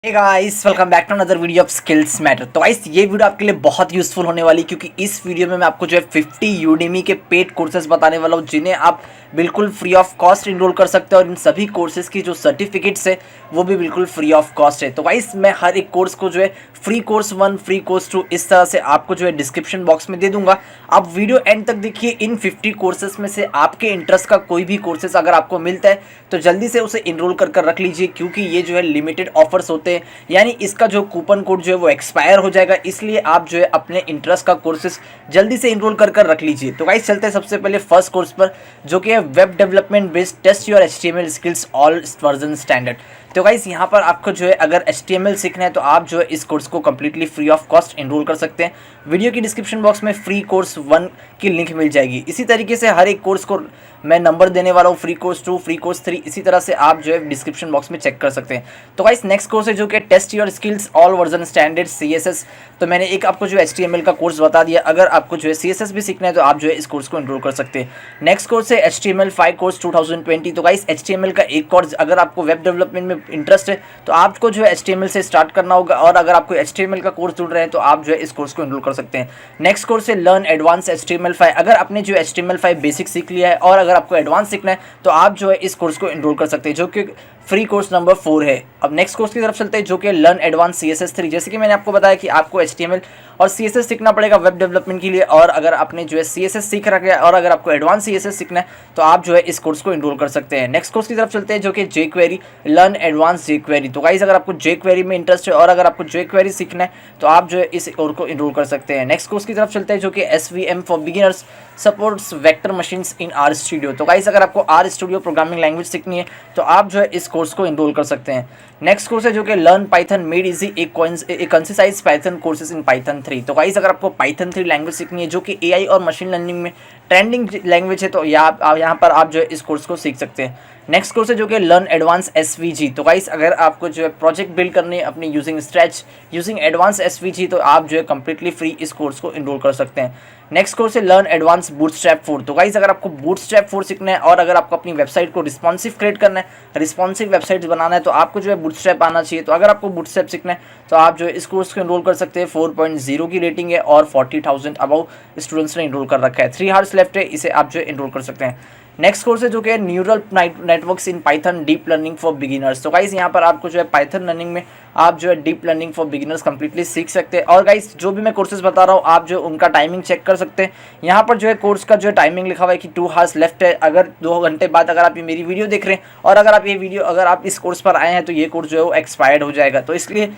Hey guys, welcome back to another video of skills matter. तो guys ये video आपके लिए बहुत यूजफुल होने वाली, क्योंकि इस वीडियो में मैं आपको जो है 50 यूडेमी के पेड कोर्सेज बताने वाला हूँ, जिन्हें आप बिल्कुल फ्री ऑफ कॉस्ट इनरोल कर सकते हैं। और इन सभी कोर्सेज की जो सर्टिफिकेट्स है वो भी बिल्कुल फ्री ऑफ कॉस्ट है। तो गाइस मैं हर एक कोर्स को जो है फ्री कोर्स 1, फ्री कोर्स 2 इस तरह से आपको जो है डिस्क्रिप्शन बॉक्स में दे दूंगा। आप वीडियो एंड तक देखिए। इन 50 कोर्सेज में से आपके इंटरेस्ट का कोई भी कोर्सेज अगर आपको मिलता है तो जल्दी से उसे इनरोल कर रख लीजिए, क्योंकि ये जो है लिमिटेड ऑफर्स होते हैं, यानी इसका जो कूपन कोड जो है वो एक्सपायर हो जाएगा। इसलिए आप जो है अपने इंटरेस्ट का कोर्सेज जल्दी से इनरोल कर रख लीजिए। तो गाइस चलते हैं सबसे पहले फर्स्ट कोर्स पर, जो कि है web development based test your HTML skills all version standard. तो गाइस यहाँ पर आपको जो है अगर एचटीएमएल सीखना है तो आप जो है इस कोर्स को completely free of cost enroll कर सकते हैं। वीडियो की डिस्क्रिप्शन बॉक्स में फ्री कोर्स 1 की लिंक मिल जाएगी। इसी तरीके से हर एक कोर्स को मैं नंबर देने वाला हूँ, फ्री कोर्स 2, फ्री कोर्स 3, इसी तरह से आप जो है डिस्क्रिप्शन बॉक्स में चेक कर सकते हैं। तो गाइस नेक्स्ट कोर्स है जो कि test your skills all version standard CSS. तो मैंने एक आपको जो एचटीएमएल का कोर्स बता दिया। अगर आपको जो है सीएसएस भी सीखना है तो आप जो है इस कोर्स को इनरोल कर सकते हैं। नेक्स्ट कोर्स है HTML5 कोर्स 2020। तो गाइस HTML का एक कोर्स, अगर आपको वेब डेवलपमेंट में इंटरेस्ट है तो आपको जो है HTML से स्टार्ट करना होगा, और अगर आपको HTML का कोर्स ढूंढ रहे हैं तो आप जो है इस कोर्स को इनरोल कर सकते हैं। नेक्स्ट कोर्स है लर्न एडवांस HTML5। अगर आपने जो HTML5 बेसिक सीख लिया है और अगर आपको एडवांस सीखना है तो आप जो है इस कोर्स को इनरोल कर सकते हैं, जो कि फ्री कोर्स नंबर 4 है। अब नेक्स्ट कोर्स की तरफ चलते हैं, जो कि लर्न एडवांस CSS 3। जैसे कि मैंने आपको बताया कि आपको HTML और CSS सीखना पड़ेगा वेब डेवलपमेंट के लिए, और अगर आपने जो है CSS सीख रखा है और अगर आपको एडवांस CSS सीखना है तो आप जो है इस कोर्स को इनरोल कर सकते हैं। नेक्स्ट कोर्स की तरफ चलते हैं, जो कि jQuery लर्न एडवांस jQuery। तो गाइस अगर आपको jQuery में इंटरेस्ट है और अगर आपको jQuery सीखना है तो आप जो है इस कोर्स को इनरोल कर सकते हैं। नेक्स्ट कोर्स की तरफ चलते हैं, जो कि SVM for beginners supports vector machines in R studio. तो गाइस अगर आपको R स्टूडियो प्रोग्रामिंग लैंग्वेज सीखनी है तो आप जो है इस कोर्स को इनरोल कर सकते हैं। नेक्स्ट कोर्स है जो कि learn Python made easy a concise Python courses in Python 3। तो गाइस अगर आपको पाइथन 3 लैंग्वेज सीखनी है, जो कि AI और मशीन लर्निंग में ट्रेंडिंग लैंग्वेज है, तो यहाँ पर आप जो है इस कोर्स को सीख सकते हैं। नेक्स्ट कोर्स है जो कि लर्न एडवांस SVG। तो गाइस अगर आपको जो है प्रोजेक्ट बिल्ड करने है अपनी using stretch using advance SVG, तो आप जो है कंप्लीटली फ्री इस कोर्स को इनरोल कर सकते हैं। नेक्स्ट कोर्स है लर्न एडवांस बूटस्ट्रैप 4। तो गाइस अगर आपको बूटस्ट्रैप 4 सीखना है और अगर आपको अपनी वेबसाइट को रिस्पॉन्सिव क्रिएट करना है, रिस्पॉन्सिव वेबसाइट बनाना है, तो आपको जो है बूटस्ट्रैप आना चाहिए। तो अगर आपको बूटस्ट्रैप सीखना है तो आप जो है इस कोर्स को इनरोल कर सकते हैं। 4.0 की रेटिंग है और 40,000 अबव स्टूडेंट्स ने इनरोल कर रखा है। 3 आवर्स लेफ्ट है, इसे आप जो है इनरोल कर सकते हैं। नेक्स्ट कोर्स है जो कि neural networks in Python deep learning for beginners. तो गाइस यहाँ पर आपको जो है पाइथन लर्निंग में आप जो है deep learning for beginners completely सीख सकते हैं। और गाइस जो भी मैं कोर्सेज बता रहा हूँ आप जो उनका टाइमिंग चेक कर सकते हैं। यहाँ पर जो है कोर्स का जो है टाइमिंग लिखा हुआ है कि 2 आवर्स लेफ्ट है। अगर 2 घंटे बाद अगर आप ये मेरी वीडियो देख रहे हैं और अगर आप इस कोर्स पर आए हैं तो ये कोर्स जो है वो एक्सपायर्ड हो जाएगा। तो इसलिए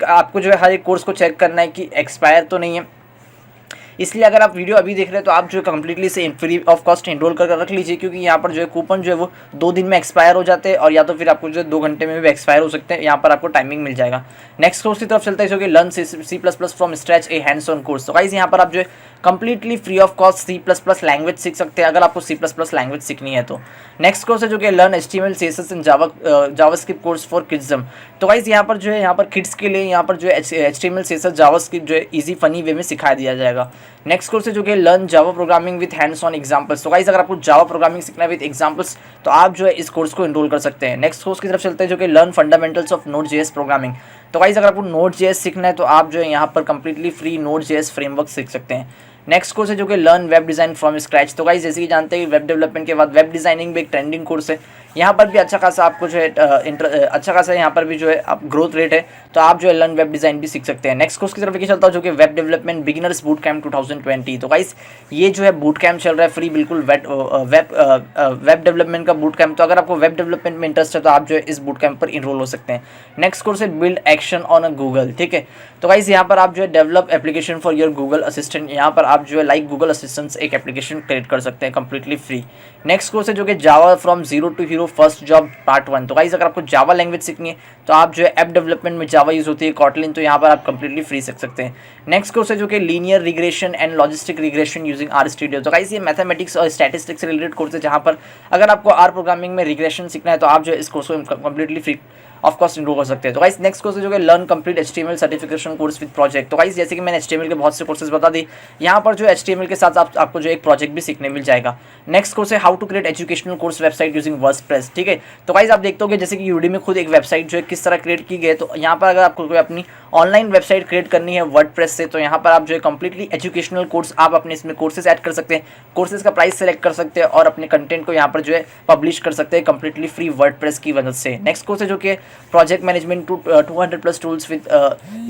आपको जो है हर एक कोर्स को चेक करना है कि एक्सपायर तो नहीं है। इसलिए अगर आप वीडियो अभी देख रहे हैं तो आप जो है कम्प्लीटली से फ्री ऑफ कॉस्ट इनरोल कर रख लीजिए, क्योंकि यहाँ पर जो है कूपन जो है वो 2 दिन में एक्सपायर हो जाते हैं, और या तो फिर आपको जो है 2 घंटे में भी एक्सपायर हो सकते हैं। यहाँ पर आपको टाइमिंग मिल जाएगा। नेक्स्ट कोर्स की तरफ चलते हैं, जो कि learn C++ from scratch A hands on course. तो गाइस यहाँ पर आप जो है completely free of cost C++ language सीख सकते हैं, अगर आपको C++ लैंग्वेज सीखनी है तो। नेक्स्ट कोर्स है जो कि learn HTML CSS and JavaScript course for kids. तो गाइस यहाँ पर जो है यहाँ पर किड्स के लिए यहाँ पर जो है HTML CSS जावास्क्रिप्ट जो है ईजी फनी वे में सिखा दिया जाएगा। नेक्स्ट कोर्स है जो कि learn Java programming with hands on examples. तो गाइस अगर आपको जावा प्रोग्रामिंग सीखना है विद एग्जांपल्स तो आप जो है इस कोर्स को इनरोल कर सकते हैं। नेक्स्ट कोर्स की तरफ चलते हैं, जो कि learn fundamentals of Node.js programming. तो गाइस अगर आपको Node.js सीखना है तो आप जो है यहाँ पर कंप्लीटली फ्री Node.js फ्रेमवर्क सीख सकते हैं। नेक्स्ट कोर्स है जो कि learn web design from scratch. तो गाइस जैसे कि जानते हैं वेब डेवलपमेंट के बाद वेब डिज़ाइनिंग भी एक ट्रेंडिंग कोर्स है। यहाँ पर भी अच्छा खासा आपको जो है अच्छा खासा यहाँ पर भी जो है आप ग्रोथ रेट है, तो आप जो है लर्न वेब डिज़ाइन भी सीख सकते हैं। नेक्स्ट कोर्स की तरफ लेके चलता हूँ, जो कि वेब डेवलपमेंट बिगिनर्स बूटकैम्प 2020। तो गाइस ये जो है बूटकैम्प चल रहा है फ्री, बिल्कुल वेब डेवलपमेंट का बूटकैम्प। तो अगर आपको वेब डेवलपमेंट में इंटरेस्ट है तो आप जो है इस बूटकैम्प पर इनरोल हो सकते हैं। नेक्स्ट कोर्स है build action on a Google. ठीक है, तो गाइस यहाँ पर आप जो है develop application for your Google assistant. यहाँ पर आप जो है लाइक गूगल असिस्टेंट एक एप्लीकेशन क्रिएट कर सकते हैं कंप्लीटली फ्री। नेक्स्ट कोर्स है जो कि Java from zero to hero first job part 1। तो गाइस अगर आपको जावा लैंग्वेज सीखनी है तो आप जो है ऐप डेवलपमेंट में जावा यूज होती है कॉटलिन, तो यहाँ पर आप कंप्लीटली फ्री सीख सकते हैं। नेक्स्ट कोर्स है जो कि linear regression and logistic regression using R studio. तो गाइस ये मैथमेटिक्स और स्टैटिस्टिक्स से रिलेटेड कोर्स है, जहाँ पर अगर आपको R प्रोग्रामिंग में रिग्रेशन सीखना है तो आप जो है इस कोर्स को completely free of course enroll कर सकते हैं। तो गाइस नेक्स्ट कोर्स जो है learn complete HTML certification course with project. तो गाइस जैसे कि मैंने HTML के बहुत से कोर्सेज बता दी, यहाँ पर जो HTML के साथ आपको जो एक प्रोजेक्ट भी सीखने मिल जाएगा। नेक्स्ट कोर्स है how to create educational course website using WordPress. ठीक है, तो गाइस आप देखते हो जैसे कि यूडेमी में खुद एक वेबसाइट जो है किस तरह क्रिएट की गई है। तो यहाँ पर अगर आपको कोई अपनी ऑनलाइन वेबसाइट क्रिएट करनी है वर्डप्रेस से, तो यहाँ पर आप जो है कंप्लीटली एजुकेशनल कोर्स आप अपने इसमें कोर्सेज ऐड कर सकते हैं, कोर्सेज का प्राइस सेलेक्ट कर सकते हैं और अपने कंटेंट को यहाँ पर जो है पब्लिश कर सकते हैं कंप्लीटली फ्री वर्डप्रेस की मदद से। नेक्स्ट कोर्स है जो कि project management 200+ tools with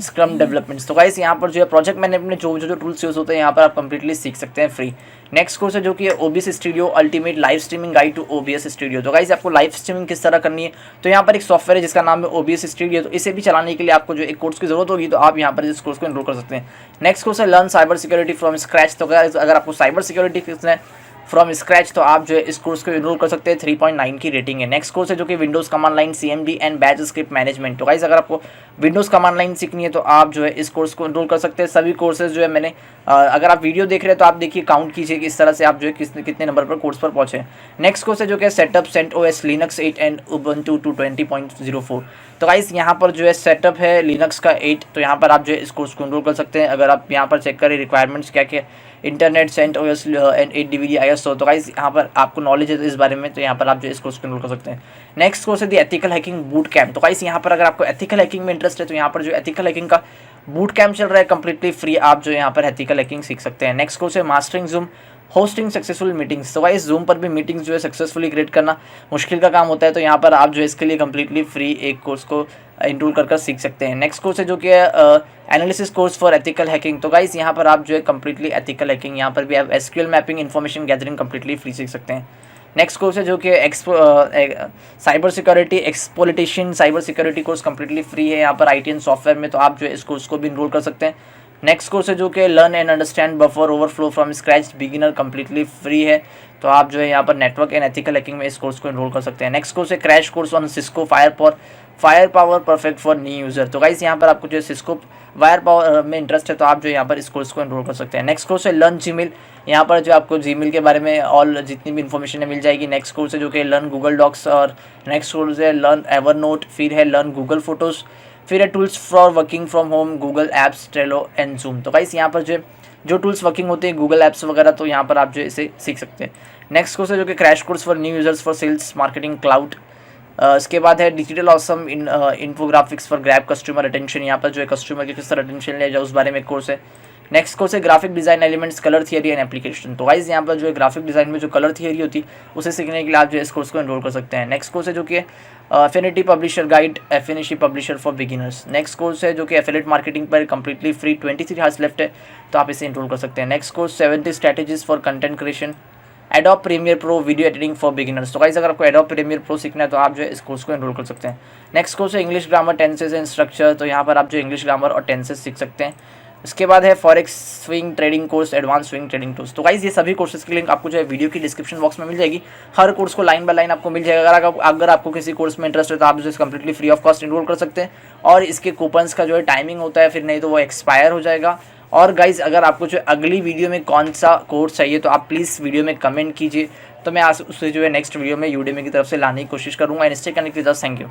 scrum developments. तो गाइस यहाँ पर जो है प्रोजेक्ट मैनेजमेंट जो टूल्स यूज होते हैं यहाँ पर आप कंप्लीटली सीख सकते हैं फ्री। नेक्स्ट कोर्स है जो कि OBS studio ultimate live streaming guide to OBS studio. तो गाइस आपको लाइव स्ट्रीमिंग किस तरह करनी है, तो यहाँ पर एक सॉफ्टवेयर है जिसका नाम है OBS स्टूडियो। तो इसे भी चलाने के लिए आपको जो एक कोर्स की जरूरत होगी, तो आप यहाँ पर इस कोर्स को एनरोल कर सकते हैं। नेक्स्ट कोर्स है learn cyber security from scratch. तो अगर आपको साइबर सिक्योरिटी सीखना है फ्रॉम स्क्रैच, तो आप जो है इस कोर्स को एनरोल कर सकते हैं। 3.9 की रेटिंग है। नेक्स्ट कोर्स है जो कि Windows command line CMD and batch script management. तो गाइस अगर आपको विंडोज़ कमांड लाइन सीखनी है तो आप जो है इस कोर्स को एनरोल कर सकते हैं। सभी कोर्सेज जो है मैंने अगर आप वीडियो देख रहे हैं तो आप देखिए काउंट कीजिए कि इस तरह से आप जो है कितने नंबर पर कोर्स पर पहुंचे। नेक्स्ट कोर्स है जो कि setup CentOS Linux 8 and Ubuntu 20.04। तो गाइस यहाँ पर जो है सेटअप है लिनक्स का 8, तो यहाँ पर आप जो है इस कोर्स को एनरोल कर सकते हैं। अगर आप यहाँ पर चेक करें रिक्वायरमेंट्स क्या क्या, internet CentOS and 8 DVD ISO। तो गाइस यहाँ पर आपको नॉलेज है इस बारे में, तो यहाँ पर आप जो इस कोर्स को एनरोल कर सकते हैं। नेक्स्ट कोर्स है the ethical hacking boot camp. तो गाइस यहाँ पर अगर आपको एथिकल हैकिंग में इंटरेस्ट है तो यहाँ पर जो एथिकल हैकिंग का बूट कैम्प चल रहा है कंप्लीटली फ्री, आप जो यहाँ पर एथिकल हैकिंग सीख सकते हैं। नेक्स्ट कोर्स है mastering zoom hosting successful meetings. तो गाइस जूम पर भी मीटिंग्स जो है सक्सेसफुली क्रिएट करना मुश्किल का काम होता है, तो यहाँ पर आप जो है इसके लिए कंप्लीटली फ्री एक कोर्स को इनरोल कर सीख सकते हैं। नेक्स्ट कोर्स है जो कि analysis course for ethical hacking. तो गाइस यहाँ पर आप जो है कंप्लीटली एथिकल हैकिंग, यहाँ पर भी आप SQL mapping information gathering completely free सीख सकते हैं। नेक्स्ट कोर्स है जो कि cyber security exploitation cyber security course completely free है यहाँ पर IT एंड सॉफ्टवेयर में, तो आप जो है इस कोर्स को भी इनरोल कर सकते हैं। नेक्स्ट कोर्स है जो कि learn and understand buffer overflow from scratch beginner completely free है, तो आप जो है यहाँ पर नेटवर्क एंड एथिकल हैकिंग में इस कोर्स को एनरोल कर सकते हैं। नेक्स्ट कोर्स है crash course on Cisco fire power perfect for new user. तो गाइस यहाँ पर आपको जो है सिस्को वायर पावर में इंटरेस्ट है तो आप जो यहाँ पर इस कोर्स को एनरोल कर सकते हैं। नेक्स्ट कोर्स है लर्न जीमेल, यहाँ पर जो आपको जीमेल के बारे में ऑल जितनी भी इन्फॉर्मेशन है मिल जाएगी। नेक्स्ट कोर्स है जो कि लर्न गूगल डॉक्स, और नेक्स्ट कोर्स है लर्न एवरनोट, फिर है लर्न गूगल फोटोज़, फिर है tools for working from home Google apps Trello and zoom. तो गाइस यहाँ पर जो टूल्स वर्किंग होते हैं गूगल एप्स वगैरह, तो यहाँ पर आप जो इसे सीख सकते हैं। नेक्स्ट कोर्स है जो कि crash course for new users for sales marketing cloud. इसके बाद है digital awesome infographics for grab customer attention, यहाँ पर जो है कस्टमर की किस तरह अटेंशन लिया जाए उस बारे में एक कोर्स है। नेक्स्ट कोर्स है graphic design elements colour theory and application. तो गाइस यहाँ पर जो है ग्राफिक डिज़ाइन में जो कलर थियरी होती है उसे सीखने के लिए आप जो इस कोर्स को एनरोल कर सकते हैं। नेक्स्ट कोर्स है जो कि Affinity Publisher guide Affinity Publisher for beginners. Next course है जो कि एफिलिएट मार्केटिंग पर कंप्लीटली फ्री 23 आवर्स लेफ्ट है, तो आप इसे एनरोल कर सकते हैं। Next course 70 strategies for content creation Adobe Premiere Pro video editing for beginners. तो गाइस अगर आपको एडोब प्रीमियर प्रो सीखना है तो आप जो है इस कोर्स को एनरोल कर सकते हैं। नेक्स्ट कोर्स है English grammar tenses and structure, तो यहाँ पर आप जो इंग्लिश ग्रामर और टेंसेज सीख सकते हैं। इसके बाद है forex swing trading course advance swing trading tools. तो गाइस ये सभी कोर्सेज की लिंक आपको जो है वीडियो की डिस्क्रिप्शन बॉक्स में मिल जाएगी। हर कोर्स को लाइन बाय लाइन आपको मिल जाएगा। अगर आपको किसी कोर्स में इंटरेस्ट है तो आप जो completely free of cost enrol कर सकते हैं, और इसके कूपन्स का जो है टाइमिंग होता है, फिर नहीं तो वो एक्सपायर हो जाएगा। और गाइस अगर आपको जो अगली वीडियो में कौन सा कोर्स चाहिए तो आप प्लीज़ वीडियो में कमेंट कीजिए, तो मैं आज उससे जो है नेक्स्ट वीडियो में यूडेमी की तरफ से लाने की कोशिश करूँगा। Insta connect with us. Thank you.